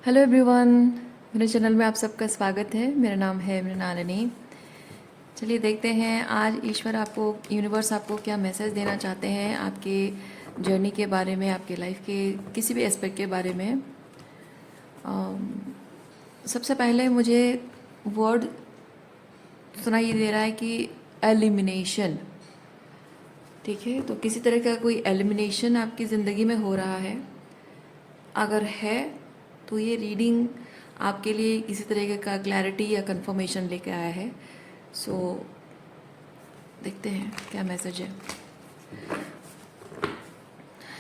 Hello everyone, मेरे channel में आप सबका स्वागत है। मेरा नाम है मृणालिनी। चलिए देखते हैं आज ईश्वर आपको, यूनिवर्स आपको क्या मैसेज देना चाहते हैं आपके जर्नी के बारे में, आपके लाइफ के किसी भी एस्पेक्ट के बारे में। सबसे पहले मुझे वर्ड सुनाई दे रहा है कि एलिमिनेशन। ठीक है, तो किसी तरह का कोई एलिमिनेशन आपकी ज़िंदगी में हो रहा है। अगर है तो ये रीडिंग आपके लिए किसी तरीके का क्लैरिटी या कंफर्मेशन लेके आया है। सो देखते हैं क्या मैसेज है।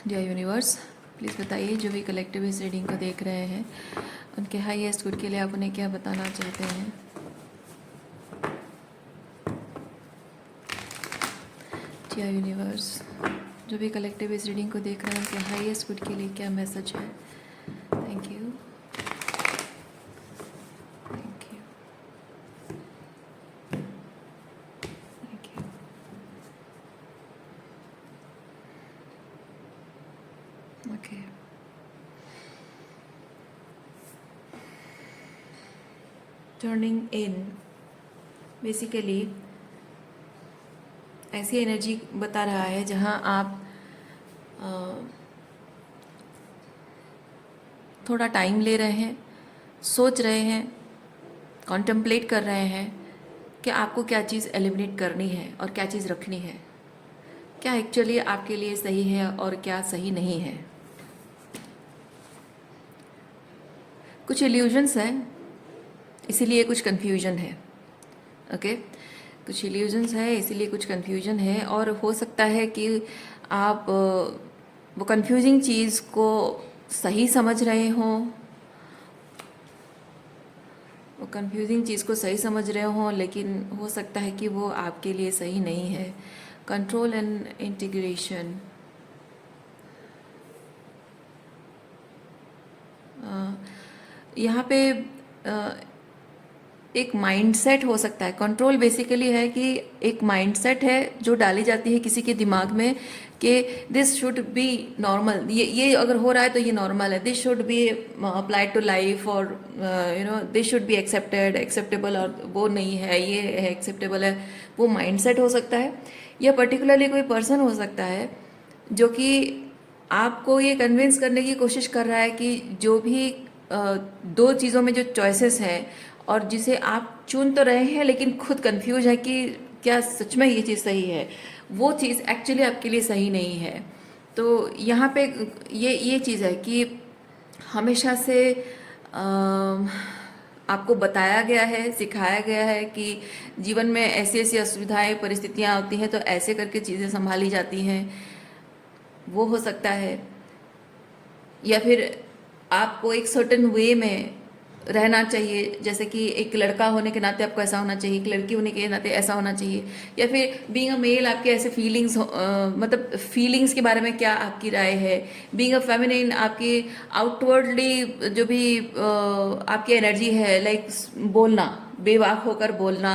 जय यूनिवर्स, प्लीज़ बताइए जो भी कलेक्टिव इस रीडिंग को देख रहे हैं उनके हाईएस्ट गुड के लिए आप उन्हें क्या बताना चाहते हैं। जय यूनिवर्स, जो भी कलेक्टिव इस रीडिंग को देख रहे हैं उनके हाईएस्ट गुड के लिए क्या मैसेज है। Thank you, thank you, thank you. Okay, turning in basically ऐसी एनर्जी बता रहा है जहां आप थोड़ा टाइम ले रहे हैं, सोच रहे हैं, कॉन्टेम्पलेट कर रहे हैं कि आपको क्या चीज़ एलिमिनेट करनी है और क्या चीज़ रखनी है, क्या एक्चुअली आपके लिए सही है और क्या सही नहीं है। कुछ इल्यूजन्स हैं, इसीलिए कुछ कन्फ्यूजन है। ओके, कुछ इल्यूजन्स है इसीलिए कुछ कन्फ्यूजन है। और हो सकता है कि आप वो कन्फ्यूजिंग चीज़ को सही समझ रहे हों, वो कंफ्यूजिंग चीज़ को सही समझ रहे हों, लेकिन हो सकता है कि वो आपके लिए सही नहीं है। कंट्रोल एंड इंटीग्रेशन, यहाँ पे एक माइंडसेट हो सकता है। कंट्रोल बेसिकली है कि एक माइंडसेट है जो डाली जाती है किसी के दिमाग में कि दिस शुड बी नॉर्मल, ये अगर हो रहा है तो ये नॉर्मल है, this should be applied to life, और दिस शुड बी एक्सेप्टेबल, और वो नहीं है, ये है एक्सेप्टेबल है। वो माइंडसेट हो सकता है, या पर्टिकुलरली कोई पर्सन हो सकता है जो कि आपको ये कन्विंस करने की कोशिश कर रहा है कि जो भी दो चीज़ों में जो चॉइसेस हैं और जिसे आप चुन तो रहे हैं लेकिन खुद कंफ्यूज है कि क्या सच में ये चीज़ सही है, वो चीज़ एक्चुअली आपके लिए सही नहीं है। तो यहाँ पे ये चीज़ है कि हमेशा से आपको बताया गया है, सिखाया गया है कि जीवन में ऐसी ऐसी असुविधाएं, परिस्थितियां होती हैं तो ऐसे करके चीज़ें संभाली जाती हैं। वो हो सकता है, या फिर आपको एक सर्टेन वे में रहना चाहिए, जैसे कि एक लड़का होने के नाते आपको ऐसा होना चाहिए, एक लड़की होने के नाते ऐसा होना चाहिए, या फिर बीइंग अ मेल आपके ऐसे फीलिंग्स, मतलब फीलिंग्स के बारे में क्या आपकी राय है। बीइंग अ फेमिनिन आपकी आउटवर्डली जो भी आपकी एनर्जी है, लाइक बोलना, बेबाक होकर बोलना,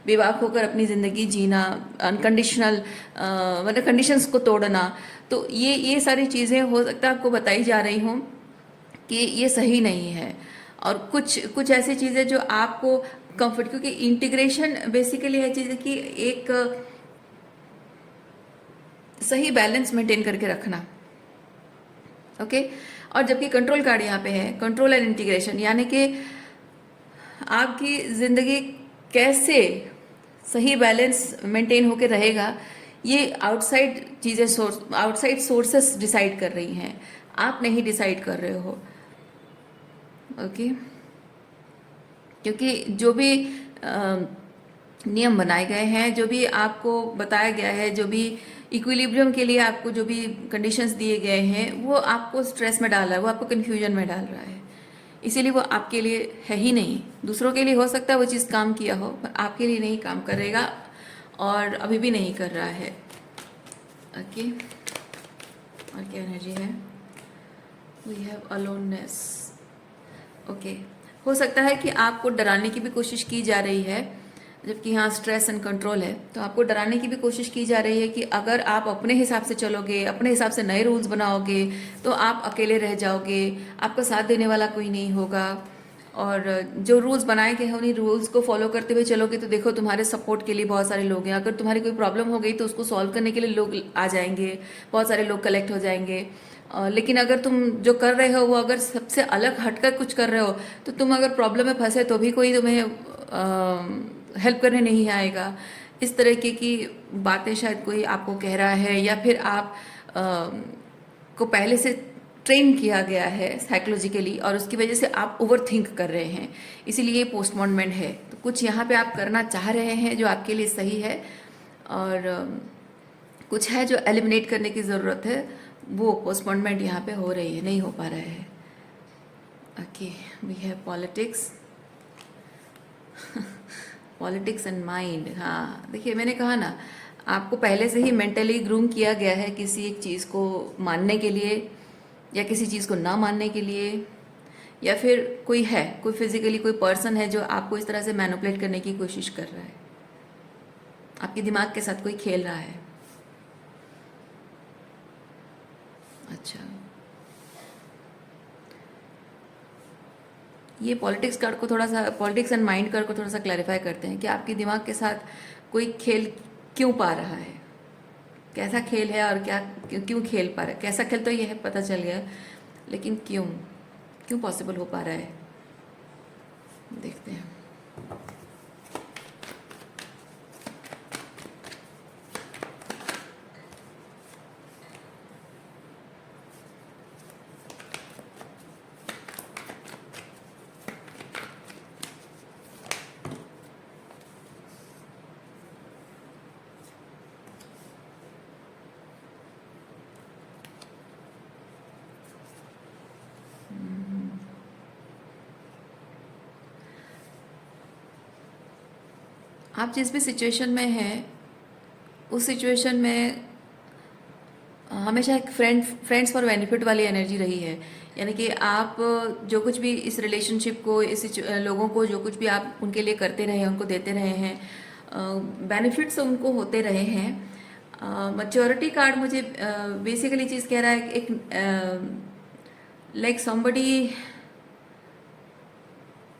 बेबाक होकर अपनी ज़िंदगी जीना, अनकंडीशनल मतलब कंडीशंस को तोड़ना। तो ये सारी चीज़ें हो सकता है आपको बताई जा रही हों कि ये सही नहीं है। और कुछ कुछ ऐसी चीज़ें जो आपको कंफर्ट, क्योंकि इंटीग्रेशन बेसिकली है चीज़ कि एक सही बैलेंस मेंटेन करके रखना। ओके, और जबकि कंट्रोल कार्ड यहाँ पे है, कंट्रोल एंड इंटीग्रेशन, यानी कि आपकी ज़िंदगी कैसे सही बैलेंस मेंटेन होकर रहेगा, ये आउटसाइड चीज़ें, आउटसाइड सोर्सेस डिसाइड कर रही हैं, आप नहीं डिसाइड कर रहे हो। ओके, क्योंकि जो भी नियम बनाए गए हैं, जो भी आपको बताया गया है, जो भी इक्विलिब्रियम के लिए आपको जो भी कंडीशंस दिए गए हैं, वो आपको स्ट्रेस में डाल रहा है, वो आपको कन्फ्यूजन में डाल रहा है। इसीलिए वो आपके लिए है ही नहीं। दूसरों के लिए हो सकता है वो चीज़ काम किया हो, पर आपके लिए नहीं काम करेगा, और अभी भी नहीं कर रहा है। ओके, और क्या एनर्जी है। We have aloneness. ओके, हो सकता है कि आपको डराने की भी कोशिश की जा रही है, जबकि यहाँ स्ट्रेस एंड कंट्रोल है। तो आपको डराने की भी कोशिश की जा रही है कि अगर आप अपने हिसाब से चलोगे, अपने हिसाब से नए रूल्स बनाओगे, तो आप अकेले रह जाओगे, आपका साथ देने वाला कोई नहीं होगा। और जो रूल्स बनाए गए हैं उन्हीं रूल्स को फॉलो करते हुए चलोगे तो देखो तुम्हारे सपोर्ट के लिए बहुत सारे लोग हैं। अगर तुम्हारी कोई प्रॉब्लम हो गई तो उसको सॉल्व करने के लिए लोग आ जाएंगे, बहुत सारे लोग कलेक्ट हो जाएंगे। लेकिन अगर तुम जो कर रहे हो वो अगर सबसे अलग हटकर कुछ कर रहे हो तो तुम अगर प्रॉब्लम में फंसे तो भी कोई तुम्हें हेल्प करने नहीं आएगा। इस तरीके की बातें शायद कोई आपको कह रहा है, या फिर आप को पहले से ट्रेन किया गया है साइकोलॉजिकली और उसकी वजह से आप ओवर थिंक कर रहे हैं, इसीलिए ये पोस्टपोनमेंट है। तो कुछ यहाँ पे आप करना चाह रहे हैं जो आपके लिए सही है, और कुछ है जो एलिमिनेट करने की ज़रूरत है, वो पोस्टपोनमेंट यहाँ पे हो रही है, नहीं हो पा रहा है। Okay, we have politics, politics and mind. हाँ देखिए, मैंने कहा ना, आपको पहले से ही मेंटली ग्रूम किया गया है किसी एक चीज़ को मानने के लिए या किसी चीज़ को ना मानने के लिए, या फिर कोई फिजिकली कोई पर्सन है जो आपको इस तरह से मैनिपुलेट करने की कोशिश कर रहा है, आपके दिमाग के साथ कोई खेल रहा है। अच्छा, ये पॉलिटिक्स कार्ड को थोड़ा सा, पॉलिटिक्स एंड माइंड कार्ड को थोड़ा सा क्लैरिफाई करते हैं कि आपके दिमाग के साथ कोई खेल क्यों पा रहा है, कैसा खेल है और क्या क्यों खेल पा रहा है। कैसा खेल तो ये है, पता चल गया, लेकिन क्यों क्यों पॉसिबल हो पा रहा है, देखते हैं। आप जिस भी सिचुएशन में हैं उस सिचुएशन में हमेशा एक फ्रेंड्स फॉर बेनिफिट वाली एनर्जी रही है। यानी कि आप जो कुछ भी इस रिलेशनशिप को, लोगों को जो कुछ भी आप उनके लिए करते रहे हैं, उनको देते रहे हैं, बेनिफिट्स उनको होते रहे हैं। मैच्योरिटी कार्ड मुझे बेसिकली चीज़ कह रहा है, एक लाइक समबडी,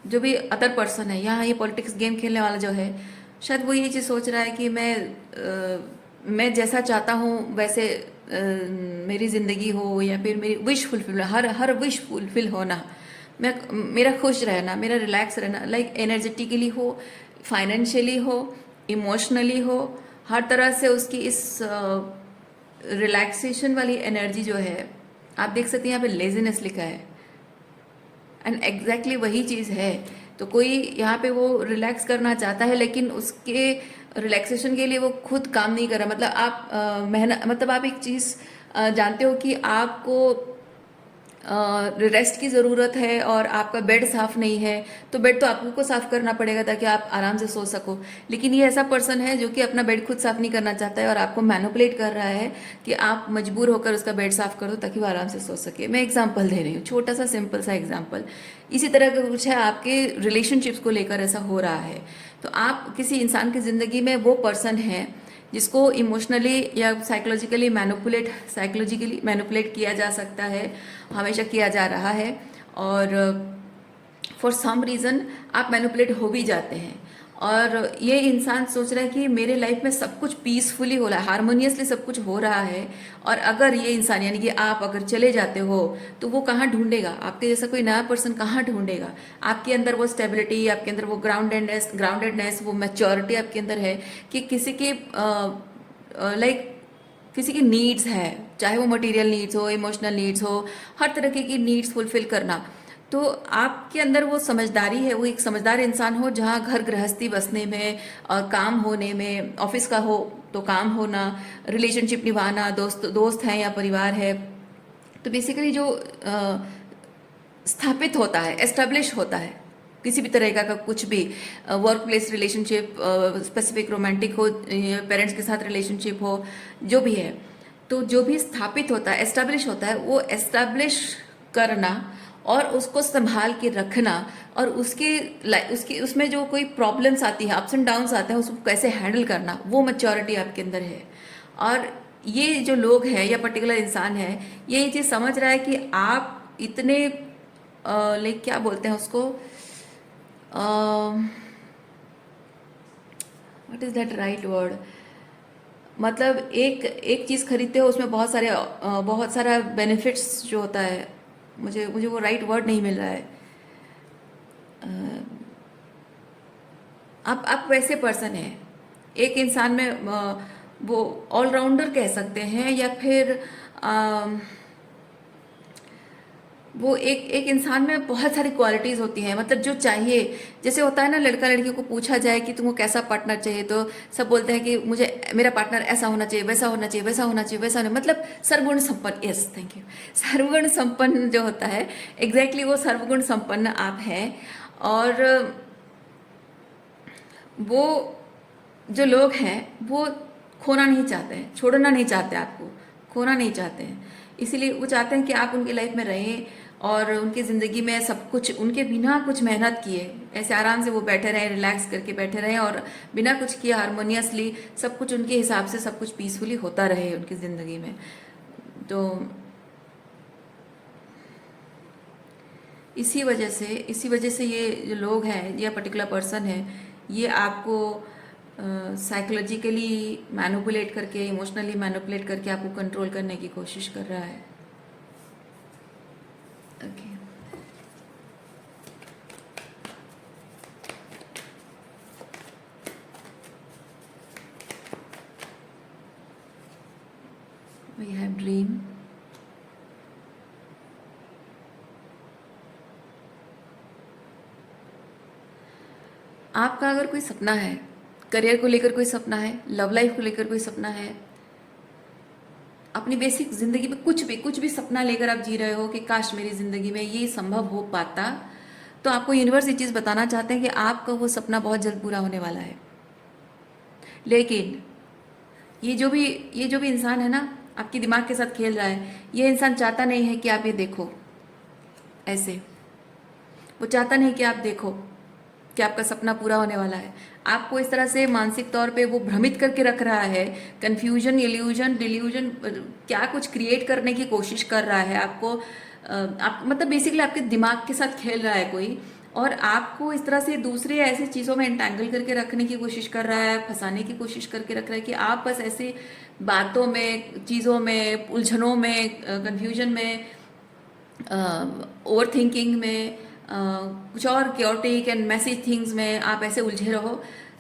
जो भी अदर पर्सन है, यहाँ ये पॉलिटिक्स गेम खेलने वाला जो है, शायद वो ये चीज़ सोच रहा है कि मैं जैसा चाहता हूँ वैसे मेरी ज़िंदगी हो, या फिर मेरी विश फुलफिल, हर विश फुलफिल होना, मेरा खुश रहना, मेरा रिलैक्स रहना, लाइक एनर्जेटिकली हो, फाइनेंशियली हो, इमोशनली हो, हर तरह से उसकी इस रिलैक्सेशन वाली एनर्जी जो है। आप देख सकते हैं यहाँ पे लेजीनेस लिखा है, एंड एग्जैक्टली वही चीज़ है। तो कोई यहाँ पे वो रिलैक्स करना चाहता है, लेकिन उसके रिलैक्सेशन के लिए वो खुद काम नहीं कर रहा। मतलब आप मेहनत, मतलब आप एक चीज़ जानते हो कि आपको रेस्ट की ज़रूरत है और आपका बेड साफ़ नहीं है, तो बेड तो आपको साफ़ करना पड़ेगा ताकि आप आराम से सो सको। लेकिन ये ऐसा पर्सन है जो कि अपना बेड खुद साफ़ नहीं करना चाहता है और आपको मैनिपुलेट कर रहा है कि आप मजबूर होकर उसका बेड साफ़ कर दो ताकि वो आराम से सो सके। मैं एग्जाम्पल दे रही हूँ, छोटा सा सिंपल सा एग्जाम्पल। इसी तरह का कुछ है, आपके रिलेशनशिप्स को लेकर ऐसा हो रहा है। तो आप किसी इंसान की ज़िंदगी में वो पर्सन है जिसको इमोशनली या साइकोलॉजिकली मैनिपुलेट किया जा सकता है, हमेशा किया जा रहा है, और फॉर सम रीज़न आप मैनिपुलेट हो भी जाते हैं। और ये इंसान सोच रहा है कि मेरे लाइफ में सब कुछ पीसफुली हो रहा है, हारमोनियसली सब कुछ हो रहा है, और अगर ये इंसान यानी कि आप अगर चले जाते हो तो वो कहाँ ढूंढेगा, आपके जैसा कोई नया पर्सन कहाँ ढूंढेगा। आपके अंदर वो स्टेबिलिटी, आपके अंदर वो ग्राउंडेडनेस, वो मैच्योरिटी आपके अंदर है कि किसी के लाइक किसी की नीड्स है, चाहे वो मटेरियल नीड्स हो, इमोशनल नीड्स हो, हर तरह की नीड्स फुलफिल करना। तो आपके अंदर वो समझदारी है, वो एक समझदार इंसान हो, जहाँ घर गृहस्थी बसने में और काम होने में, ऑफिस का हो तो काम होना, रिलेशनशिप निभाना, दोस्त हैं या परिवार है, तो बेसिकली जो स्थापित होता है, एस्टेब्लिश होता है किसी भी तरह का कुछ भी, work place relationship, specific romantic हो, पेरेंट्स के साथ रिलेशनशिप हो, जो भी है, तो जो भी स्थापित होता है, एस्टेब्लिश होता है, वो एस्टेब्लिश करना और उसको संभाल के रखना, और उसके उसमें जो कोई प्रॉब्लम्स आती है, अप्स एंड डाउन्स आते हैं, उसको कैसे हैंडल करना, वो मैच्योरिटी आपके अंदर है। और ये जो लोग हैं या पर्टिकुलर इंसान है, ये चीज़ समझ रहा है कि आप इतने लाइक क्या बोलते हैं उसको, what is that right word, मतलब एक एक चीज़ खरीदते हो उसमें बहुत सारा बेनिफिट्स जो होता है, मुझे मुझे वो राइट वर्ड नहीं मिल रहा है। आप वैसे पर्सन हैं, एक इंसान में वो ऑलराउंडर कह सकते हैं, या फिर अ, वो एक इंसान में बहुत सारी क्वालिटीज़ होती हैं, मतलब जो चाहिए। जैसे होता है ना, लड़का लड़कियों को पूछा जाए कि तुमको कैसा पार्टनर चाहिए, तो सब बोलते हैं कि मुझे मेरा पार्टनर ऐसा होना चाहिए, वैसा होना चाहिए, वैसा होना चाहिए, वैसा होना, मतलब सर्वगुण संपन्न। Yes, thank you. सर्वगुण संपन्न जो होता है, एग्जैक्टली वो सर्वगुण संपन्न आप हैं। और वो जो लोग हैं वो खोना नहीं चाहते हैं, छोड़ना नहीं चाहते, आपको खोना नहीं चाहते हैं। इसीलिए वो चाहते हैं कि आप उनकी लाइफ में रहें, और उनकी ज़िंदगी में सब कुछ उनके बिना कुछ मेहनत किए ऐसे आराम से वो बैठे रहें, रिलैक्स करके बैठे रहें, और बिना कुछ किए हारमोनियसली सब कुछ उनके हिसाब से सब कुछ पीसफुली होता रहे उनकी ज़िंदगी में। तो इसी वजह से ये जो लोग हैं या पर्टिकुलर पर्सन है, ये आपको साइकोलॉजिकली मैनिपुलेट करके, इमोशनली मैनिपुलेट करके आपको कंट्रोल करने की कोशिश कर रहा है। Okay, we have dream. आपका अगर कोई सपना है, करियर को लेकर कोई सपना है, लव लाइफ को लेकर कोई सपना है, अपनी बेसिक ज़िंदगी में कुछ भी सपना लेकर आप जी रहे हो कि काश मेरी ज़िंदगी में ये संभव हो पाता, तो आपको यूनिवर्स ये चीज़ बताना चाहते हैं कि आपका वो सपना बहुत जल्द पूरा होने वाला है। लेकिन ये जो भी इंसान है ना, आपके दिमाग के साथ खेल रहा है, ये इंसान चाहता नहीं है कि आप ये देखो ऐसे। वो चाहता नहीं कि आप देखो कि आपका सपना पूरा होने वाला है। आपको इस तरह से मानसिक तौर पे वो भ्रमित करके रख रहा है, कंफ्यूजन, इल्यूजन, डिल्यूजन, क्या कुछ क्रिएट करने की कोशिश कर रहा है आपको। आप मतलब बेसिकली आपके दिमाग के साथ खेल रहा है कोई, और आपको इस तरह से दूसरे ऐसी चीज़ों में एंटैंगल करके रखने की कोशिश कर रहा है, फंसाने की कोशिश करके रख रहा है कि आप बस ऐसे बातों में, चीज़ों में, उलझनों में, कंफ्यूजन में, ओवर थिंकिंग में, कुछ और क्योटिक एंड मैसेज थिंग्स में आप ऐसे उलझे रहो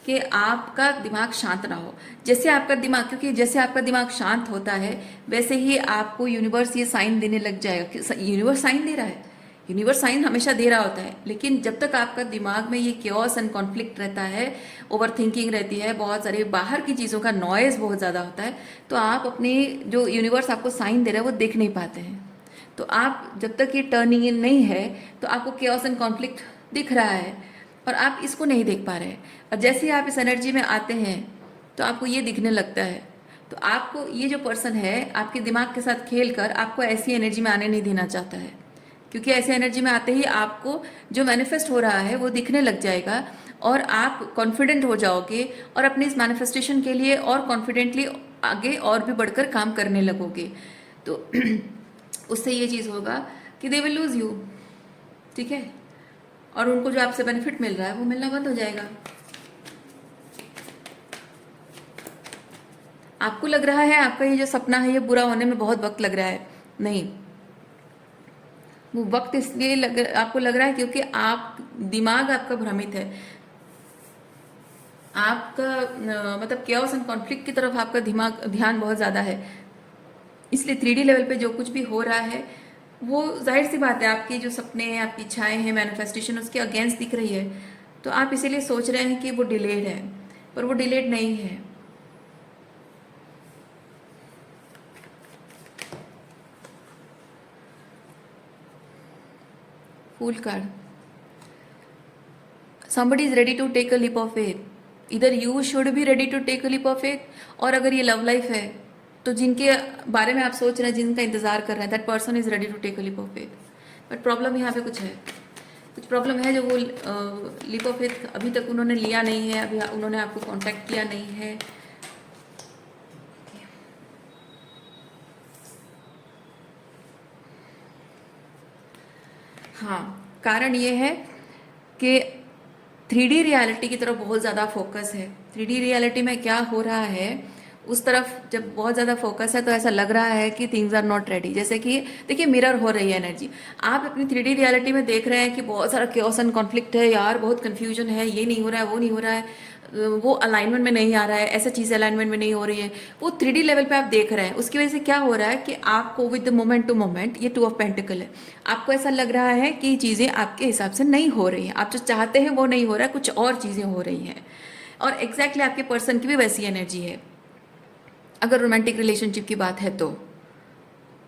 कि आपका दिमाग शांत ना हो। जैसे आपका दिमाग, क्योंकि जैसे आपका दिमाग शांत होता है, वैसे ही आपको यूनिवर्स ये साइन देने लग जाएगा कि यूनिवर्स साइन दे रहा है। यूनिवर्स साइन हमेशा दे रहा होता है, लेकिन जब तक आपका दिमाग में ये क्योस एंड कॉन्फ्लिक्ट रहता है, ओवर थिंकिंग रहती है, बहुत सारे बाहर की चीज़ों का नॉइज़ बहुत ज़्यादा होता है, तो आप अपनी जो यूनिवर्स आपको साइन दे रहा है वो देख नहीं पाते हैं। तो आप जब तक ये टर्निंग इन नहीं है, तो आपको केओस एंड कॉन्फ्लिक्ट दिख रहा है, और आप इसको नहीं देख पा रहे हैं। और जैसे ही आप इस एनर्जी में आते हैं, तो आपको ये दिखने लगता है। तो आपको ये जो पर्सन है, आपके दिमाग के साथ खेल कर आपको ऐसी एनर्जी में आने नहीं देना चाहता है, क्योंकि ऐसी एनर्जी में आते ही आपको जो मैनिफेस्ट हो रहा है वो दिखने लग जाएगा, और आप कॉन्फिडेंट हो जाओगे, और अपने इस मैनिफेस्टेशन के लिए और कॉन्फिडेंटली आगे और भी बढ़कर काम करने लगोगे। तो उससे ये चीज़ होगा कि दे विल लूज यू, ठीक है, और उनको जो आपसे बेनिफिट मिल रहा है वो मिलना बंद हो जाएगा। आपको लग रहा है आपका ये जो सपना है ये पूरा होने में बहुत वक्त लग रहा है, नहीं, वो वक्त इसलिए आपको लग रहा है क्योंकि आप दिमाग आपका भ्रमित है। आपका मतलब केओस एंड कॉन्फ्लिक्ट की तरफ आपका दिमाग ध्यान बहुत ज़्यादा है, इसलिए 3D लेवल पे जो कुछ भी हो रहा है वो जाहिर सी बात है, आपके जो सपने हैं, आपकी इच्छाएं हैं, मैनिफेस्टेशन उसके अगेंस्ट दिख रही है, तो आप इसीलिए सोच रहे हैं कि वो डिलेड है, पर वो डिलेड नहीं है। Fool card, somebody is ready to take a leap of faith, either you should be ready to take a leap of faith, और अगर ये लव लाइफ है तो जिनके बारे में आप सोच रहे हैं, जिनका इंतजार कर रहे हैं, that person is ready to take a leap of faith. But problem यहाँ पे कुछ है, कुछ प्रॉब्लम है जो वो लीप ऑफ फेथ अभी तक उन्होंने लिया नहीं है, अभी उन्होंने आपको कांटेक्ट किया नहीं है। हाँ, कारण ये है कि 3D रियलिटी की तरफ बहुत ज़्यादा फोकस है। 3D रियलिटी में क्या हो रहा है, उस तरफ जब बहुत ज़्यादा फोकस है तो ऐसा लग रहा है कि थिंग्स आर नॉट रेडी। जैसे कि देखिए, मिरर हो रही है एनर्जी, आप अपनी 3D रियलिटी में देख रहे हैं कि बहुत सारा केओस एंड कॉन्फ्लिक्ट है यार, बहुत कन्फ्यूजन है, ये नहीं हो रहा है, वो नहीं हो रहा है, वो अलाइनमेंट में नहीं आ रहा है, ऐसा चीज़ अलाइनमेंट में नहीं हो रही है, वो 3D लेवल पे आप देख रहे हैं। उसकी वजह से क्या हो रहा है कि आपको with the moment to moment, ये 2 ऑफ पेंटिकल है, आपको ऐसा लग रहा है कि चीज़ें आपके हिसाब से नहीं हो रही हैं, आप जो चाहते हैं वो नहीं हो रहा है, कुछ और चीज़ें हो रही हैं। और एग्जैक्टली आपके पर्सन की भी वैसी एनर्जी है। अगर रोमांटिक रिलेशनशिप की बात है तो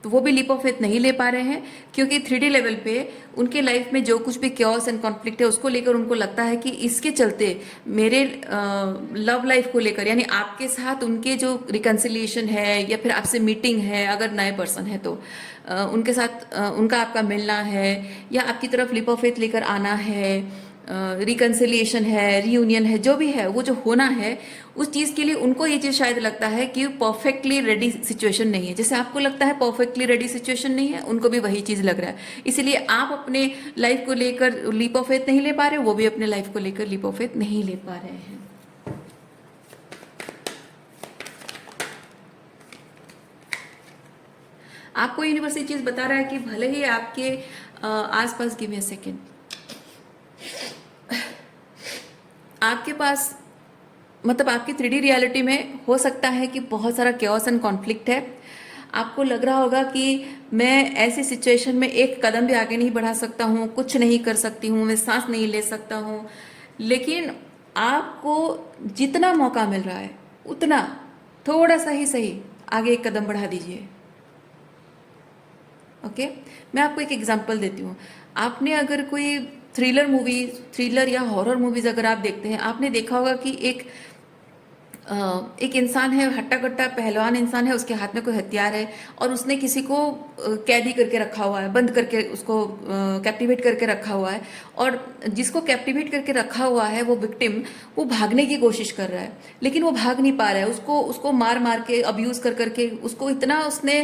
वो भी लीप ऑफ फेथ नहीं ले पा रहे हैं, क्योंकि 3D लेवल पे उनके लाइफ में जो कुछ भी क्योस एंड कॉन्फ्लिक्ट है उसको लेकर उनको लगता है कि इसके चलते मेरे लव लाइफ को लेकर, यानी आपके साथ उनके जो रिकन्सिलिएशन है या फिर आपसे मीटिंग है, अगर नए पर्सन है तो उनके साथ उनका आपका मिलना है या आपकी तरफ लीप ऑफ फेथ लेकर आना है, रिकन्सिलिएशन है, रियूनियन है, जो भी है वो जो होना है, उस चीज़ के लिए उनको ये चीज़ शायद लगता है कि परफेक्टली रेडी सिचुएशन नहीं है। जैसे आपको लगता है परफेक्टली रेडी सिचुएशन नहीं है, उनको भी वही चीज़ लग रहा है। इसीलिए आप अपने लाइफ को लेकर लीप ऑफ फेथ नहीं ले पा रहे, वो भी अपने लाइफ को लेकर लीप ऑफ फेथ नहीं ले पा रहे हैं। आपको यूनिवर्स ये चीज़ बता रहा है कि भले ही आपके आसपास, गिव मी अ सेकेंड, आपके पास मतलब आपकी 3D रियलिटी में हो सकता है कि बहुत सारा क्योस एंड कॉन्फ्लिक्ट है। आपको लग रहा होगा कि मैं ऐसी सिचुएशन में एक कदम भी आगे नहीं बढ़ा सकता हूँ, कुछ नहीं कर सकती हूँ, मैं सांस नहीं ले सकता हूँ। लेकिन आपको जितना मौका मिल रहा है उतना थोड़ा सा ही सही आगे एक कदम बढ़ा दीजिए। ओके, मैं आपको एक एग्जांपल देती हूँ। आपने अगर कोई थ्रिलर या हॉरर मूवीज अगर आप देखते हैं, आपने देखा होगा कि एक इंसान है, हट्टा कट्टा पहलवान इंसान है, उसके हाथ में कोई हथियार है और उसने किसी को कैदी करके रखा हुआ है, बंद करके उसको कैप्टिवेट करके रखा हुआ है। और जिसको कैप्टिवेट करके रखा हुआ है वो विक्टिम, वो भागने की कोशिश कर रहा है लेकिन वो भाग नहीं पा रहा है। उसको उसको मार मार के, अब्यूज कर करके उसको इतना उसने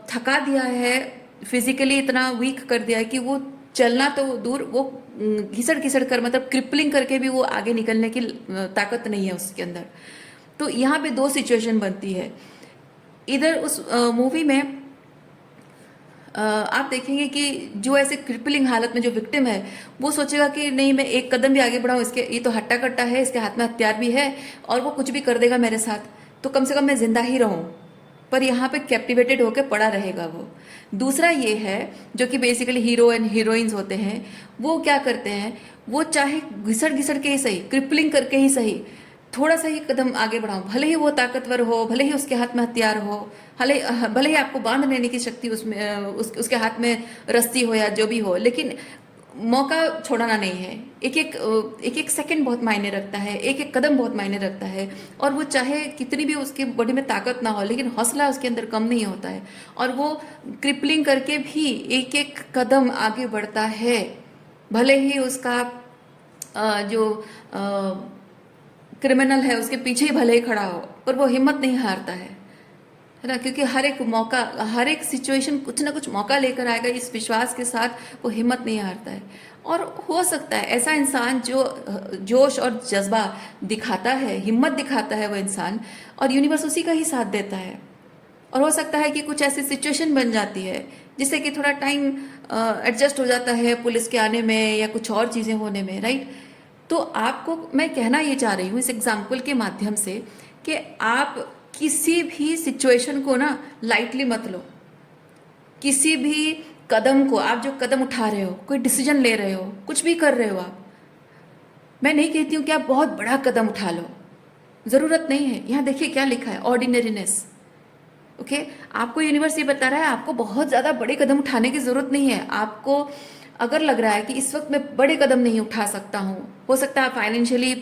थका दिया है, फिजिकली इतना वीक कर दिया है कि वो चलना तो दूर, वो घिसड़ घिसड़ कर, मतलब क्रिपलिंग करके भी वो आगे निकलने की ताकत नहीं है उसके अंदर। तो यहाँ पे 2 सिचुएशन बनती है। इधर उस मूवी में आप देखेंगे कि जो ऐसे क्रिपलिंग हालत में जो विक्टिम है वो सोचेगा कि नहीं, मैं एक कदम भी आगे बढ़ाऊँ, इसके ये तो हट्टा कट्टा है, इसके हाथ में हथियार भी है और वो कुछ भी कर देगा मेरे साथ, तो कम से कम मैं जिंदा ही रहूँ। पर यहाँ पे कैप्टिवेटेड होकर पड़ा रहेगा वो। दूसरा ये है, जो कि बेसिकली हीरो एंड हीरोइंस होते हैं, वो क्या करते हैं, वो चाहे घिसड़ घिसड़ के ही सही, क्रिपलिंग करके ही सही, थोड़ा सा ही कदम आगे बढ़ाओ, भले ही वो ताकतवर हो, भले ही उसके हाथ में हथियार हो, भले ही आपको बांध लेने की शक्ति उसके हाथ में रस्सी हो या जो भी हो, लेकिन मौका छोड़ना नहीं है। एक एक सेकंड बहुत मायने रखता है, एक एक कदम बहुत मायने रखता है। और वो चाहे कितनी भी उसके बॉडी में ताकत ना हो, लेकिन हौसला उसके अंदर कम नहीं होता है और वो क्रिपलिंग करके भी एक एक कदम आगे बढ़ता है। भले ही उसका जो क्रिमिनल है उसके पीछे ही भले ही खड़ा हो, पर वो हिम्मत नहीं हारता है ना, क्योंकि हर एक मौका, हर एक सिचुएशन कुछ ना कुछ मौका लेकर आएगा, इस विश्वास के साथ वो हिम्मत नहीं हारता है। और हो सकता है ऐसा इंसान जो जोश और जज्बा दिखाता है, हिम्मत दिखाता है वो इंसान, और यूनिवर्स उसी का ही साथ देता है। और हो सकता है कि कुछ ऐसी सिचुएशन बन जाती है जिससे कि थोड़ा टाइम एडजस्ट हो जाता है पुलिस के आने में या कुछ और चीज़ें होने में, राइट। तो आपको मैं कहना ये चाह रही हूँ इस एग्जाम्पल के माध्यम से कि आप किसी भी सिचुएशन को ना लाइटली मत लो। किसी भी कदम को, आप जो कदम उठा रहे हो, कोई डिसीजन ले रहे हो, कुछ भी कर रहे हो आप, मैं नहीं कहती हूँ कि आप बहुत बड़ा कदम उठा लो, ज़रूरत नहीं है। यहाँ देखिए क्या लिखा है, ऑर्डिनरीनेस। ओके, आपको यूनिवर्स ये बता रहा है आपको बहुत ज़्यादा बड़े कदम उठाने की ज़रूरत नहीं है। आपको अगर लग रहा है कि इस वक्त मैं बड़े कदम नहीं उठा सकता हूँ, हो सकता है फाइनेंशियली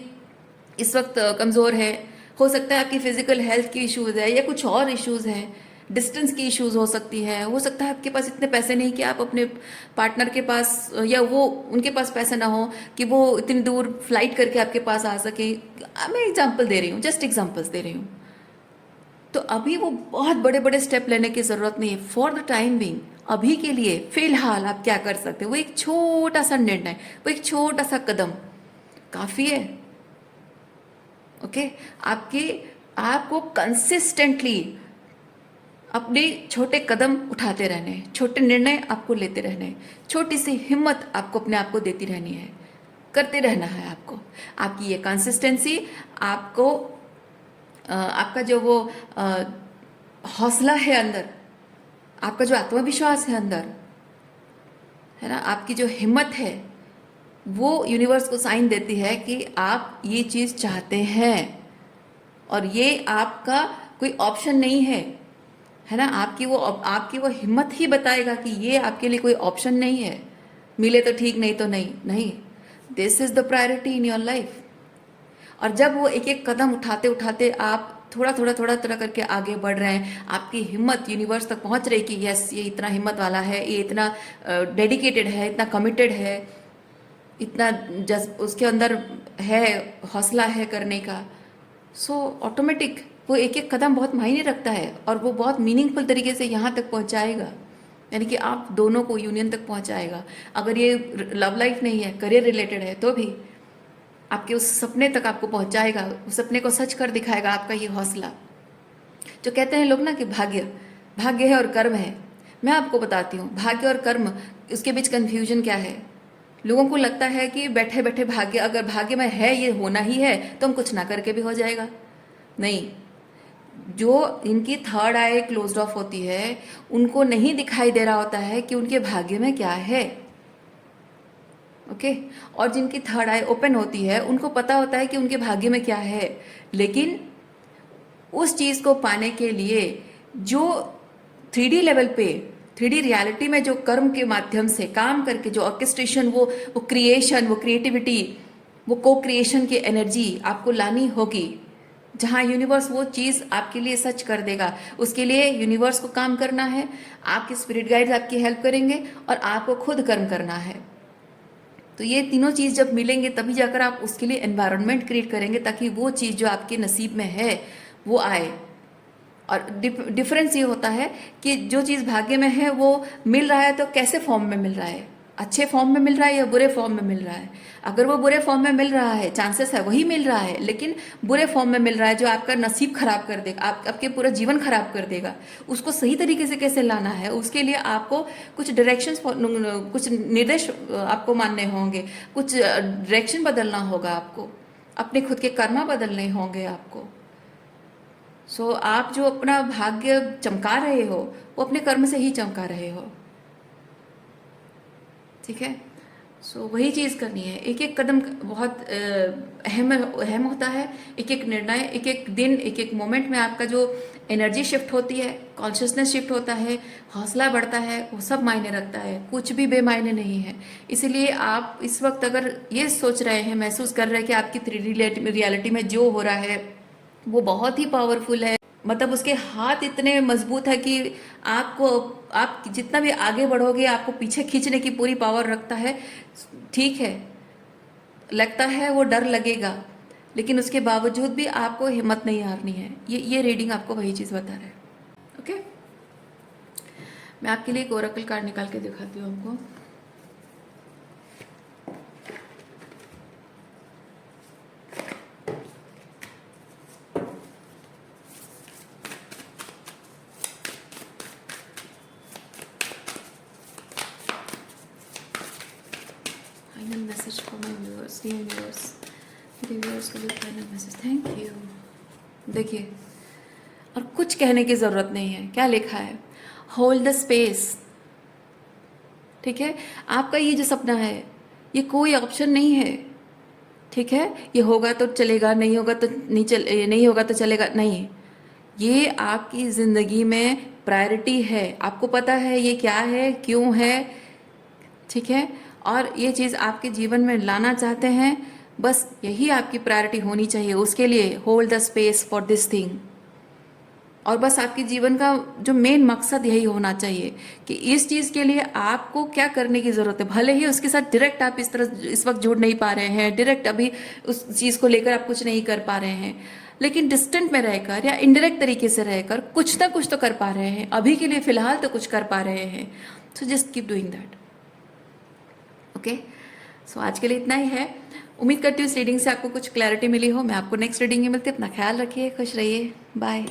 इस वक्त कमज़ोर है, हो सकता है आपकी फिजिकल हेल्थ की इश्यूज़ है या कुछ और इश्यूज़ हैं, डिस्टेंस की इश्यूज हो सकती है, हो सकता है आपके पास इतने पैसे नहीं कि आप अपने पार्टनर के पास या वो उनके पास पैसे ना हो कि वो इतनी दूर फ्लाइट करके आपके पास आ सके। मैं एग्जांपल दे रही हूँ, जस्ट एग्जांपल्स दे रही हूँ। तो अभी वो बहुत बड़े बड़े स्टेप लेने की ज़रूरत नहीं है। फॉर द टाइम बिंग, अभी के लिए फिलहाल आप क्या कर सकते हो, वो एक छोटा सा निर्णय, वो एक छोटा सा कदम काफ़ी है। ओके, आपके आपको कंसिस्टेंटली अपने छोटे कदम उठाते रहने हैं, छोटे निर्णय आपको लेते रहने हैं, छोटी सी हिम्मत आपको अपने आप को देती रहनी है, करते रहना है आपको। आपकी ये कंसिस्टेंसी आपको आपका जो वो हौसला है अंदर, आपका जो आत्मविश्वास है अंदर, है ना, आपकी जो हिम्मत है, वो यूनिवर्स को साइन देती है कि आप ये चीज़ चाहते हैं और ये आपका कोई ऑप्शन नहीं है ना। आपकी वो हिम्मत ही बताएगा कि ये आपके लिए कोई ऑप्शन नहीं है। मिले तो ठीक, नहीं तो नहीं, नहीं, this is the priority in your life. और जब वो एक एक कदम उठाते उठाते आप थोड़ा करके आगे बढ़ रहे हैं, आपकी हिम्मत यूनिवर्स तक पहुंच रही कि यस, ये इतना हिम्मत वाला है, ये इतना डेडिकेटेड है, इतना कमिटेड है, इतना उसके अंदर है, हौसला है करने का। सो ऑटोमेटिक वो एक एक कदम बहुत मायने रखता है और वो बहुत मीनिंगफुल तरीके से यहाँ तक पहुँचाएगा, यानी कि आप दोनों को यूनियन तक पहुँचाएगा। अगर ये लव लाइफ नहीं है, करियर रिलेटेड है, तो भी आपके उस सपने तक आपको पहुँचाएगा, उस सपने को सच कर दिखाएगा आपका ये हौसला। जो कहते हैं लोग ना कि भाग्य भाग्य है और कर्म है, मैं आपको बताती हूँ भाग्य और कर्म, उसके बीच कन्फ्यूजन क्या है। लोगों को लगता है कि बैठे बैठे भाग्य, अगर भाग्य में है, ये होना ही है, तो हम कुछ ना करके भी हो जाएगा। नहीं, जो इनकी थर्ड आई क्लोज्ड ऑफ होती है, उनको नहीं दिखाई दे रहा होता है कि उनके भाग्य में क्या है। ओके, और जिनकी थर्ड आई ओपन होती है, उनको पता होता है कि उनके भाग्य में क्या है, लेकिन उस चीज़ को पाने के लिए जो 3D लेवल पे, 3D रियलिटी में जो कर्म के माध्यम से काम करके जो ऑर्केस्ट्रेशन, वो क्रिएशन, वो क्रिएटिविटी, वो को क्रिएशन की एनर्जी आपको लानी होगी, जहाँ यूनिवर्स वो चीज़ आपके लिए सच कर देगा। उसके लिए यूनिवर्स को काम करना है, आपके स्पिरिट गाइड्स आपकी हेल्प करेंगे और आपको खुद कर्म करना है। तो ये तीनों चीज़ जब मिलेंगे तभी जाकर आप उसके लिए एनवायरनमेंट क्रिएट करेंगे, ताकि वो चीज़ जो आपके नसीब में है वो आए। और डिफरेंस ये होता है कि जो चीज़ भाग्य में है वो मिल रहा है तो कैसे फॉर्म में मिल रहा है, अच्छे फॉर्म में मिल रहा है या बुरे फॉर्म में मिल रहा है। अगर वो बुरे फॉर्म में मिल रहा है, चांसेस है वही मिल रहा है, लेकिन बुरे फॉर्म में मिल रहा है जो आपका नसीब खराब कर देगा, आपके पूरा जीवन खराब कर देगा। उसको सही तरीके से कैसे लाना है, उसके लिए आपको कुछ डायरेक्शंस, कुछ निर्देश आपको मानने होंगे, कुछ डायरेक्शन बदलना होगा आपको, अपने खुद के कर्मा बदलने होंगे आपको। सो आप जो अपना भाग्य चमका रहे हो, वो अपने कर्म से ही चमका रहे हो। ठीक है, सो वही चीज़ करनी है। एक एक कदम बहुत अहम होता है, एक एक निर्णय, एक एक दिन, एक एक मोमेंट में आपका जो एनर्जी शिफ्ट होती है, कॉन्शियसनेस शिफ्ट होता है, हौसला बढ़ता है, वो सब मायने रखता है, कुछ भी बेमायने नहीं है। इसीलिए आप इस वक्त अगर ये सोच रहे हैं, महसूस कर रहे हैं कि आपकी 3D रियलिटी में जो हो रहा है वो बहुत ही पावरफुल है, मतलब उसके हाथ इतने मजबूत है कि आप जितना भी आगे बढ़ोगे आपको पीछे खींचने की पूरी पावर रखता है। ठीक है, लगता है वो डर लगेगा, लेकिन उसके बावजूद भी आपको हिम्मत नहीं हारनी है। ये रीडिंग आपको वही चीज़ बता रहा है। ओके, मैं आपके लिए एक ओरेकल कार्ड निकाल के दिखाती हूँ आपको। Final message for my viewers, dear viewers, मेरे व्यूअर्स के लिए फाइनल मैसेज। Thank you. देखिए, और कुछ कहने की ज़रूरत नहीं है, क्या लिखा है, होल्ड द स्पेस। ठीक है, आपका ये जो सपना है ये कोई ऑप्शन नहीं है। ठीक है, ये होगा तो चलेगा, नहीं होगा तो नहीं होगा तो चलेगा, नहीं, ये आपकी ज़िंदगी में प्रायोरिटी है। आपको पता है ये क्या है, क्यों है, ठीक है, और ये चीज़ आपके जीवन में लाना चाहते हैं, बस यही आपकी प्रायोरिटी होनी चाहिए। उसके लिए hold the space for this thing, और बस आपके जीवन का जो मेन मकसद यही होना चाहिए कि इस चीज़ के लिए आपको क्या करने की ज़रूरत है। भले ही उसके साथ डायरेक्ट आप इस वक्त जुड़ नहीं पा रहे हैं, डायरेक्ट अभी उस चीज़ को लेकर आप कुछ नहीं कर पा रहे हैं, लेकिन डिस्टेंट में रहकर या इनडायरेक्ट तरीके से रहकर कुछ ना कुछ तो कर पा रहे हैं, अभी के लिए फ़िलहाल तो कुछ कर पा रहे हैं। So just keep doing that. Okay, so आज के लिए इतना ही है। उम्मीद करती हूँ इस रीडिंग से आपको कुछ क्लैरिटी मिली हो। मैं आपको नेक्स्ट रीडिंग में मिलती हूँ। अपना ख्याल रखिए, खुश रहिए, बाय।